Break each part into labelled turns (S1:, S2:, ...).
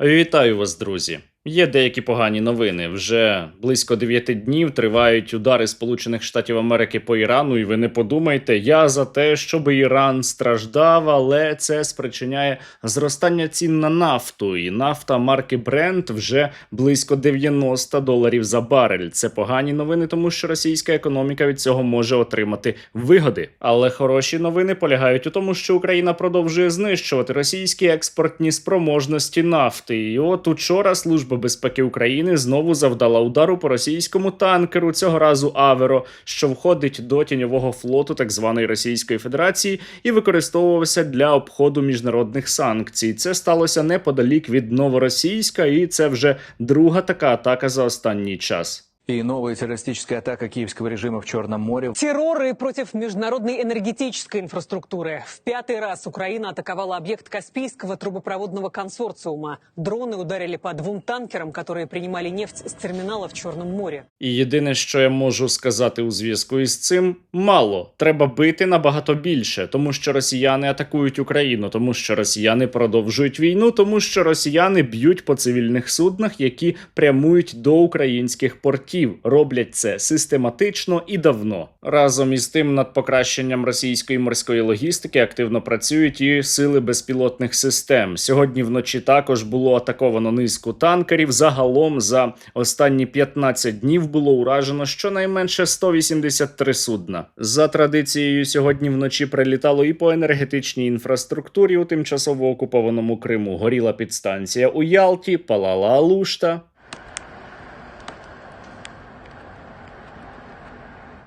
S1: Вітаю вас, друзі! Є деякі погані новини. Вже близько 9 днів тривають удари Сполучених Штатів Америки по Ірану, і ви не подумайте, я за те, щоб Іран страждав, але це спричиняє зростання цін на нафту. І нафта марки Brent вже близько $90 за барель. Це погані новини, тому що російська економіка від цього може отримати вигоди. Але хороші новини полягають у тому, що Україна продовжує знищувати російські експортні спроможності нафти. І от учора Служба безпеки України знову завдала удару по російському танкеру, цього разу «Аверо», що входить до тіньового флоту так званої Російської Федерації і використовувався для обходу міжнародних санкцій. Це сталося неподалік від Новоросійська, і це вже друга така атака за останній час.
S2: И новая террористическая атака киевского режима в Черном море.
S3: Терроры против международной энергетической инфраструктуры. В 5-й раз Украина атаковала объект Каспийского трубопроводного консорциума. Дроны ударили по 2 танкерам, которые принимали нефть с терминала в Черном море.
S1: І єдине, що я можу сказати у зв'язку із цим, мало. Треба бити набагато більше, тому що росіяни атакують Україну, тому що росіяни продовжують війну, тому що росіяни б'ють по цивільних суднах, які прямують до українських портів. Роблять це систематично і давно. Разом із тим над покращенням російської морської логістики активно працюють і сили безпілотних систем. Сьогодні вночі також було атаковано низку танкерів. Загалом за останні 15 днів було уражено щонайменше 183 судна. За традицією сьогодні вночі прилітало і по енергетичній інфраструктурі у тимчасово окупованому Криму. Горіла підстанція у Ялті, палала Алушта.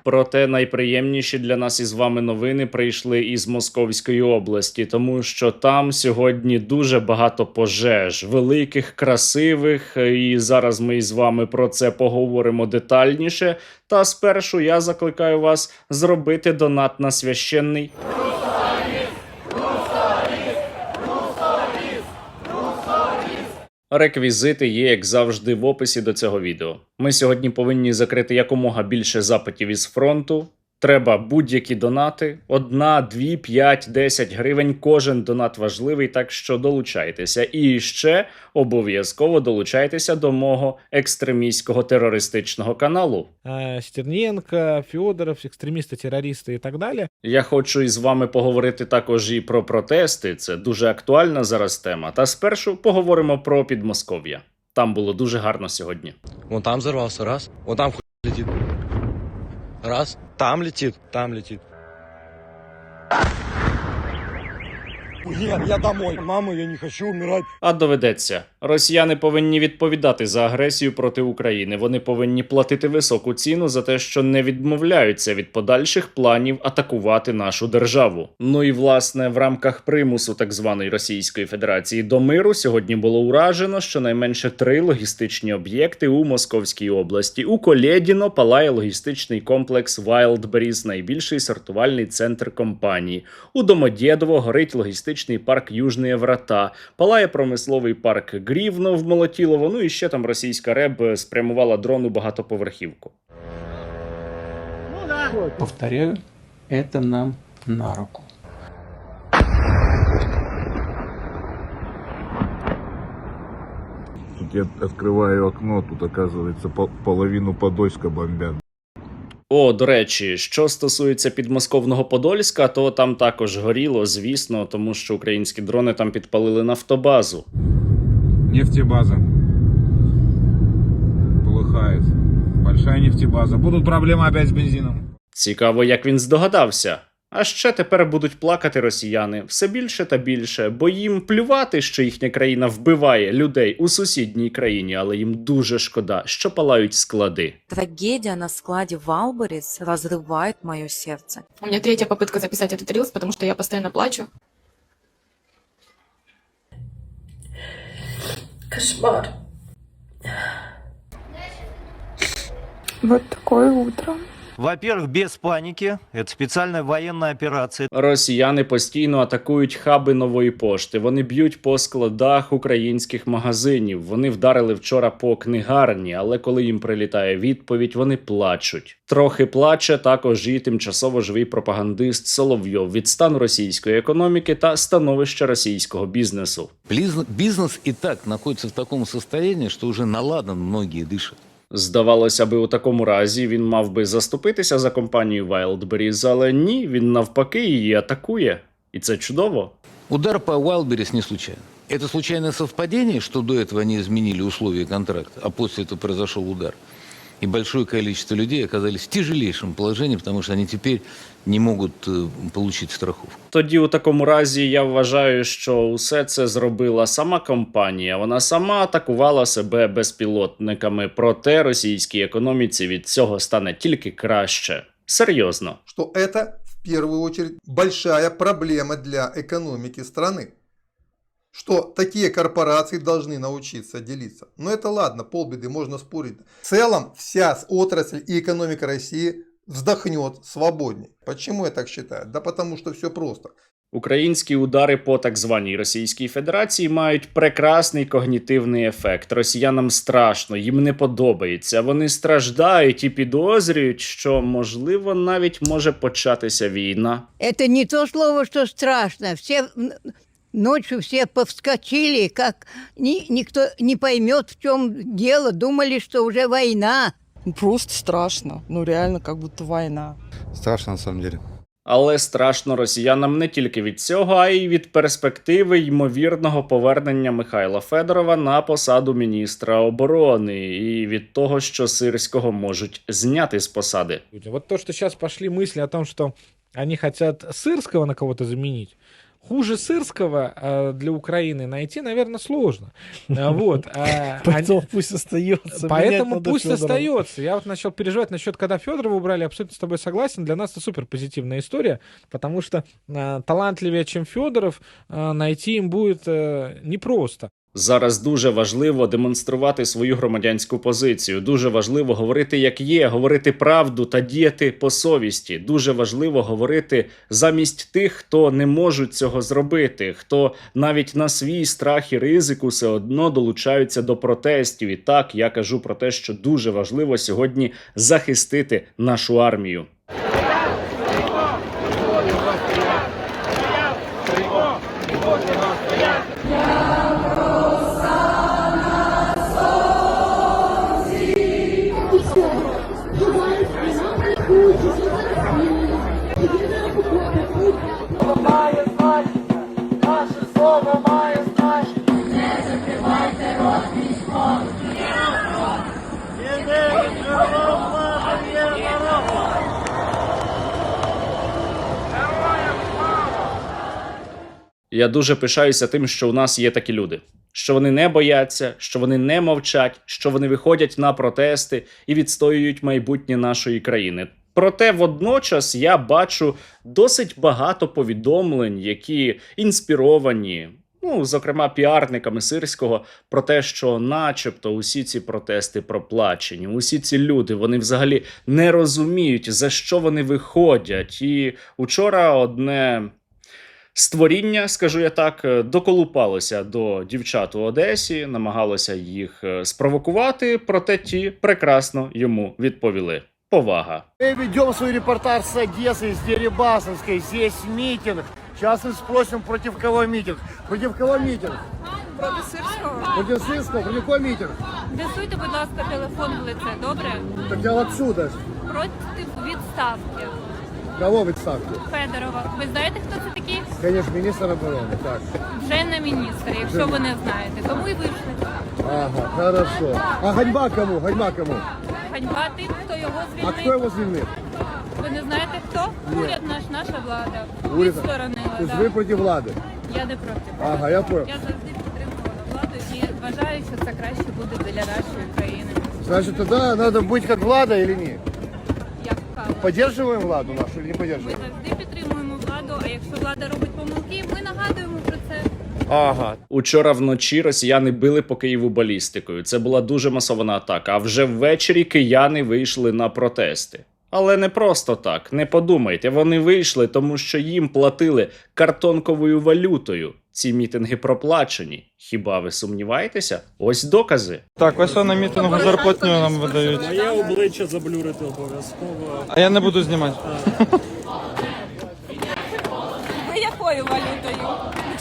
S1: Проте найприємніші для нас із вами новини прийшли із Московської області, тому що там сьогодні дуже багато пожеж, великих, красивих, і зараз ми із вами про це поговоримо детальніше. Та спершу я закликаю вас зробити донат на священний Реквізити є, як завжди, в описі до цього відео. Ми сьогодні повинні закрити якомога більше запитів із фронту. Треба будь-які донати. 1, 2, 5, 10 гривень. Кожен донат важливий, так що долучайтеся. І ще обов'язково долучайтеся до мого екстремістського терористичного каналу.
S4: Стерненко, Федоров, екстремісти, терористи і так далі.
S1: Я хочу із вами поговорити також і про протести. Це дуже актуальна зараз тема. Та спершу поговоримо про Підмосков'я. Там було дуже гарно сьогодні.
S5: Вон там взорвался, раз. Вон там хуй летит. Раз. Там летит, там летит.
S6: Нет, я домой. Мама, я не хочу умирать.
S1: А доведеться. Росіяни повинні відповідати за агресію проти України. Вони повинні платити високу ціну за те, що не відмовляються від подальших планів атакувати нашу державу. Ну і, власне, в рамках примусу так званої Російської Федерації до миру сьогодні було уражено щонайменше 3 логістичні об'єкти у Московській області. У Колєдіно палає логістичний комплекс Wildberries, найбільший сортувальний центр компанії. У Домодєдово горить логістичний парк Южні Врата. Палає промисловий парк Грівно в Молотілово, ну і ще там російська РЕБ спрямувала дрон у багатоповерхівку.
S7: Повторяю, это нам на руку.
S8: Тут я открываю окно, тут оказывается половину Подольска бомбят.
S1: О, до речі, що стосується підмосковного Подольська, то там також горіло, звісно, тому що українські дрони там підпалили нафтобазу.
S9: Нефтебаза. Полыхает. Большая нефтебаза. Будут проблемы опять с бензином.
S1: Цікаво, як він здогадався. А ще тепер будуть плакати росіяни все більше та більше, бо їм плювати, що їхня країна вбиває людей у сусідній країні, але їм дуже шкода, що палають склади.
S10: Трагедия на складе Wildberries разрывает мое сердце.
S11: У меня 3-я попытка записать этот рилс, потому что я постоянно плачу.
S12: Кошмар. Вот такое утро.
S6: Во-первых, без паники. Это специальная военная операция.
S1: Росіяни постійно атакують хаби Нової пошти. Вони б'ють по складах українських магазинів. Вони вдарили вчора по книгарні, але коли їм прилітає відповідь, вони плачуть. Трохи плаче також і тимчасово живий пропагандист Соловйов від стану російської економіки та становища російського бізнесу.
S5: Бизнес и так находится в таком состоянии, что уже наладан, многие дышат.
S1: Здавалося би, у такому разі він мав би заступитися за компанію Wildberries, але ні, він навпаки її атакує. І це чудово.
S5: Удар по Wildberries не случайно. Это случайное совпадение, что до этого они изменили условия контракта, а после этого произошел удар. И большое количество людей оказались в тяжелейшем положении, потому что они теперь не можуть получить страховку.
S1: Тоді у такому разі я вважаю, що усе це зробила сама компанія. Вона сама атакувала себе безпілотниками. Проте російській економіці від цього стане тільки краще. Серйозно.
S12: Что это в первую очередь большая проблема для экономики страны. Что такие корпорации должны научиться делиться. Но это ладно, полбеды, можно спорить. В целом вся отрасль и экономика России вздохнет свободнее. Почему я так считаю? Да потому что все просто.
S1: Українські удари по так званій Російській Федерації мають прекрасний когнітивний ефект. Росіянам страшно, їм не подобається. Вони страждають і підозрюють, що, можливо, навіть може початися війна.
S13: Это не то слово, что страшно. Ночью все повскочили, как никто не поймет, в чем дело. Думали, что уже война.
S6: Просто страшно. Ну реально, как будто война.
S9: Страшно на самом деле.
S1: Але страшно росіянам не тільки від цього, а й від перспективи ймовірного повернення Михайла Федорова на посаду міністра оборони, і від того, що Сирського можуть зняти з посади.
S4: Вот то, что сейчас пошли мысли о том, что они хотят Сырского на кого-то заменить, хуже Сырского для Украины найти, наверное, сложно. Вот.
S6: Поэтому пусть остается.
S4: Поэтому пусть остается. Я вот начал переживать насчет, когда Федорова убрали, абсолютно с тобой согласен. Для нас это супер позитивная история, потому что талантливее, чем Федоров, найти им будет непросто.
S1: Зараз дуже важливо демонструвати свою громадянську позицію. Дуже важливо говорити, як є, говорити правду та діяти по совісті. Дуже важливо говорити замість тих, хто не можуть цього зробити, хто навіть на свій страх і ризику все одно долучаються до протестів. І так, я кажу про те, що дуже важливо сьогодні захистити нашу армію. Я дуже пишаюся тим, що у нас є такі люди. Що вони не бояться, що вони не мовчать, що вони виходять на протести і відстоюють майбутнє нашої країни. Проте водночас я бачу досить багато повідомлень, які інспіровані, зокрема піарниками Сирського, про те, що начебто усі ці протести проплачені, усі ці люди, вони взагалі не розуміють, за що вони виходять. І учора одне створіння, скажу я так, доколупалося до дівчат у Одесі, намагалося їх спровокувати, проте ті прекрасно йому відповіли. Повага.
S6: Мы ведем свой репортаж с Одессы, с Дерибасовской. Здесь митинг. Сейчас мы спросим, против кого митинг. Против кого митинг?
S11: Проти Сирського.
S6: Против Сырского. Против кого митинг?
S11: Десуйте, будь ласка, телефон в лице, добре?
S6: Так я отсюда.
S11: Проти відставки
S6: Кого в відставці?
S11: Федорова. Ви знаєте, хто це такий?
S6: Конечно, министр обороны. Так.
S11: Вже не міністр, якщо ви не знаєте. Тому і вийшли.
S6: Ага, хорошо. А ганьба кому? Ганьба кому?
S11: Ганьба тим, хто його
S6: А
S11: звільнив.
S6: кто его звільнив?
S11: Ви не знаєте хто? Уряд наш, наша влада.
S6: Уряд.
S11: Відсторонила.
S6: Тобто
S11: да.
S6: ви проти влади?
S11: Я не проти.
S6: Ага, я понял.
S11: Я завжди підтримувала владу і вважаю, що це краще буде для нашої країни.
S6: Значит, тогда надо быть как влада или нет?
S11: Як кажуть.
S6: Поддерживаем владу нашу или не
S11: Ми
S6: поддерживаем?
S11: завжди підтримуємо владу, а якщо влада робить помилки, ми нагадуємо про це.
S6: Ага.
S1: Учора вночі росіяни били по Києву балістикою. Це була дуже масована атака. А вже ввечері кияни вийшли на протести. Але не просто так, не подумайте, вони вийшли, тому що їм платили картонковою валютою. Ці мітинги проплачені. Хіба ви сумніваєтеся? Ось докази.
S9: Так, ось на мітингу зарплатню нам видають.
S14: Моє обличчя заблюрити обов'язково.
S9: А я не буду знімати.
S11: Ви якою валютою?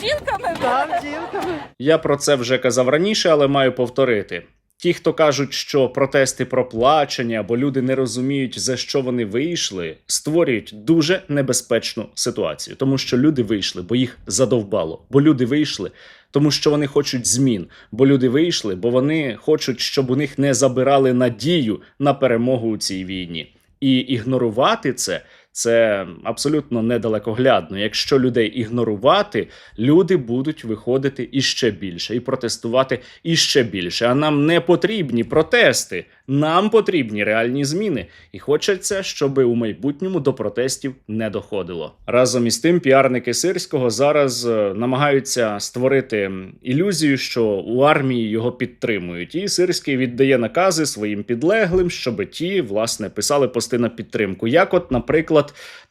S11: Жінками?
S14: Так, жінками.
S1: Я про це вже казав раніше, але маю повторити. Ті, хто кажуть, що протести проплачені або люди не розуміють, за що вони вийшли, створюють дуже небезпечну ситуацію. Тому що люди вийшли, бо їх задовбало. Бо люди вийшли, тому що вони хочуть змін. Бо люди вийшли, бо вони хочуть, щоб у них не забирали надію на перемогу у цій війні. І ігнорувати це абсолютно недалекоглядно. Якщо людей ігнорувати, люди будуть виходити іще більше і протестувати іще більше. А нам не потрібні протести, нам потрібні реальні зміни. І хочеться, щоб у майбутньому до протестів не доходило. Разом із тим, піарники Сирського зараз намагаються створити ілюзію, що у армії його підтримують. І Сирський віддає накази своїм підлеглим, щоб ті, власне, писали пости на підтримку. Як от, наприклад,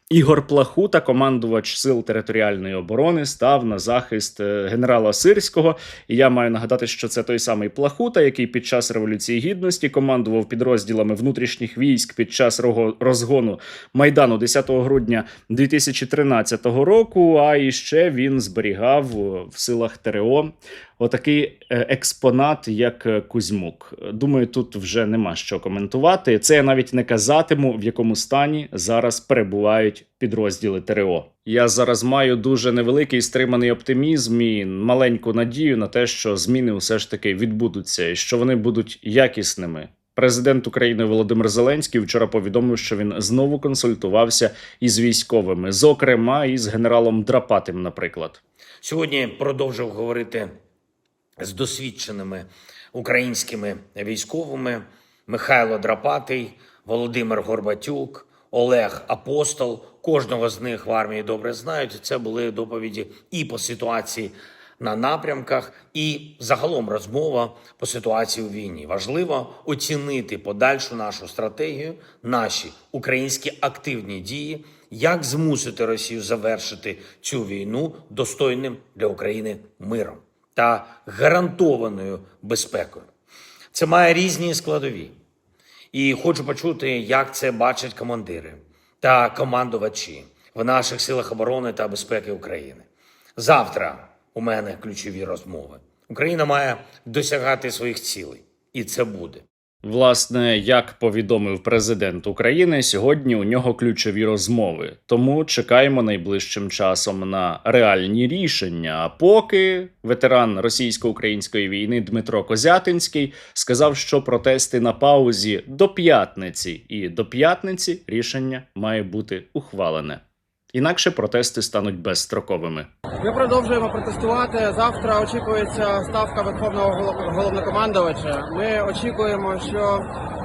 S1: Ігор Плахута, командувач Сил територіальної оборони, став на захист генерала Сирського. І я маю нагадати, що це той самий Плахута, який під час Революції Гідності командував підрозділами внутрішніх військ під час розгону Майдану 10 грудня 2013 року, а іще він зберігав в силах ТрО отакий експонат, як Кузьмук. Думаю, тут вже нема що коментувати. Це я навіть не казатиму, в якому стані зараз перебувають підрозділи ТрО. Я зараз маю дуже невеликий стриманий оптимізм і маленьку надію на те, що зміни усе ж таки відбудуться і що вони будуть якісними. Президент України Володимир Зеленський вчора повідомив, що він знову консультувався із військовими, зокрема із генералом Драпатим, наприклад.
S15: Сьогодні продовжив говорити з досвідченими українськими військовими Михайло Драпатий, Володимир Горбатюк, Олег Апостол. Кожного з них в армії добре знають. Це були доповіді і по ситуації на напрямках, і загалом розмова по ситуації у війні. Важливо оцінити подальшу нашу стратегію, наші українські активні дії, як змусити Росію завершити цю війну достойним для України миром та гарантованою безпекою. Це має різні складові. І хочу почути, як це бачать командири та командувачі в наших силах оборони та безпеки України. Завтра у мене ключові розмови. Україна має досягати своїх цілей. І це буде.
S1: Власне, як повідомив президент України, сьогодні у нього ключові розмови. Тому чекаємо найближчим часом на реальні рішення. А поки ветеран російсько-української війни Дмитро Козятинський сказав, що протести на паузі до п'ятниці. І до п'ятниці рішення має бути ухвалене. Інакше протести стануть безстроковими.
S16: Ми продовжуємо протестувати. Завтра очікується ставка Верховного Головнокомандувача. Ми очікуємо, що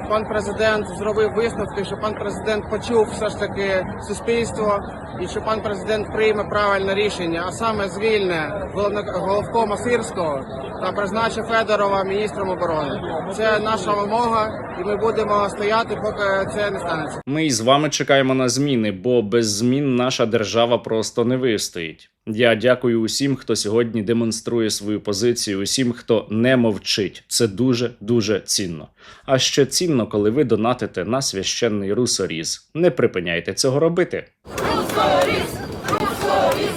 S16: пан президент зробив висновки, що пан президент почув все ж таки суспільство і що пан президент прийме правильне рішення, а саме звільне головкома Сирського та призначить Федорова міністром оборони. Це наша вимога, і ми будемо стояти, поки це не станеться.
S1: Ми із вами чекаємо на зміни, бо без змін наша держава просто не вистоїть. Я дякую усім, хто сьогодні демонструє свою позицію, усім, хто не мовчить. Це дуже-дуже цінно. А ще цінно, коли ви донатите на священний русоріз. Не припиняйте цього робити.
S17: Русоріз! Русоріз!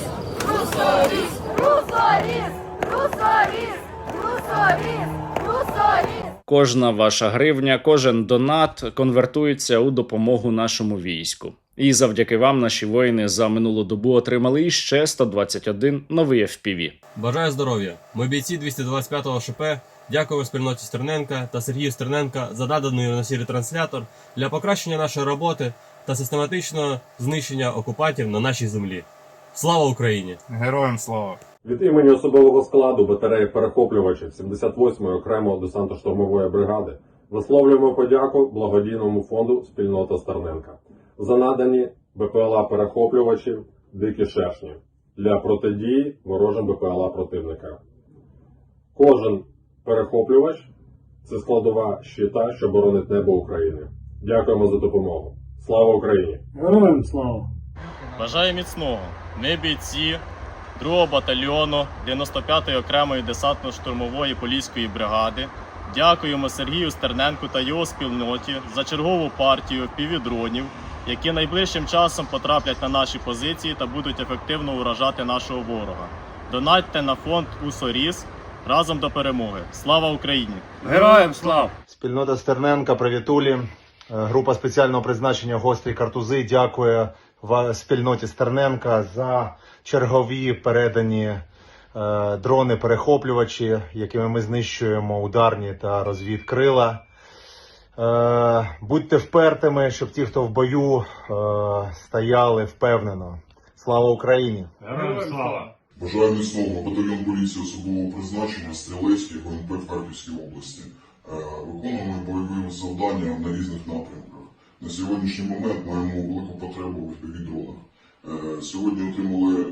S17: Русоріз! Русоріз! Русоріз! Русоріз! Русоріз!
S1: Кожна ваша гривня, кожен донат конвертується у допомогу нашому війську. І завдяки вам наші воїни за минулу добу отримали іще 121 новий FPV.
S18: Бажаю здоров'я! Ми бійці 225-го ШП. Дякуємо спільноті Стерненка та Сергію Стерненка за наданий на сірий транслятор для покращення нашої роботи та систематичного знищення окупантів на нашій землі. Слава Україні!
S9: Героям слава!
S19: Від імені особового складу батареї перехоплювачів 78-ї окремої десантно-штурмової бригади висловлюємо подяку благодійному фонду «Спільнота Стерненка» за надані БПЛА-перехоплювачів «Дикі шершні» для протидії ворожим БПЛА противника. Кожен перехоплювач – це складова щита, що боронить небо України. Дякуємо за допомогу. Слава Україні!
S14: Героям слава!
S18: Бажаю міцного. Ми бійці 2-го батальйону 95-ї окремої десантно-штурмової поліської бригади. Дякуємо Сергію Стерненку та його спільноті за чергову партію впівдронів, які найближчим часом потраплять на наші позиції та будуть ефективно уражати нашого ворога. Донатьте на фонд УСОРІС. Разом до перемоги. Слава Україні!
S14: Героям слава!
S6: Спільнота Стерненка, привітулі. Група спеціального призначення «Гострі картузи» дякує спільноті Стерненка за чергові передані дрони-перехоплювачі, якими ми знищуємо ударні та розвідкрила. Будьте впертими, щоб ті, хто в бою, стояли впевнено. Слава Україні!
S14: Героям слава!
S8: Бажаю міцного. Батальйон поліції особливого призначення Стрілецький ГУНП в Харківській області. Виконуємо бойові завдання на різних напрямках. На сьогоднішній момент маємо велику потребу в FPV-дронах. Сьогодні отримали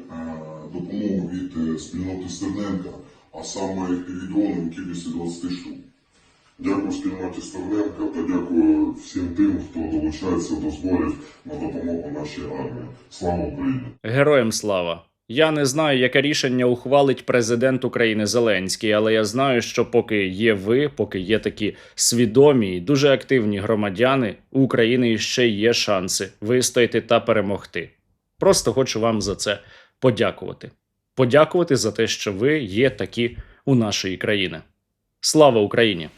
S8: допомогу від спільноти Стерненка, а саме FPV-дрони в кількості 20 штук. Дякую спільноті Стерненка та дякую всім тим, хто долучається до зборів на допомогу нашій армії. Слава Україні!
S1: Героям слава! Я не знаю, яке рішення ухвалить президент України Зеленський, але я знаю, що поки є ви, поки є такі свідомі і дуже активні громадяни, у України ще є шанси вистояти та перемогти. Просто хочу вам за це подякувати. Подякувати за те, що ви є такі у нашої країни. Слава Україні!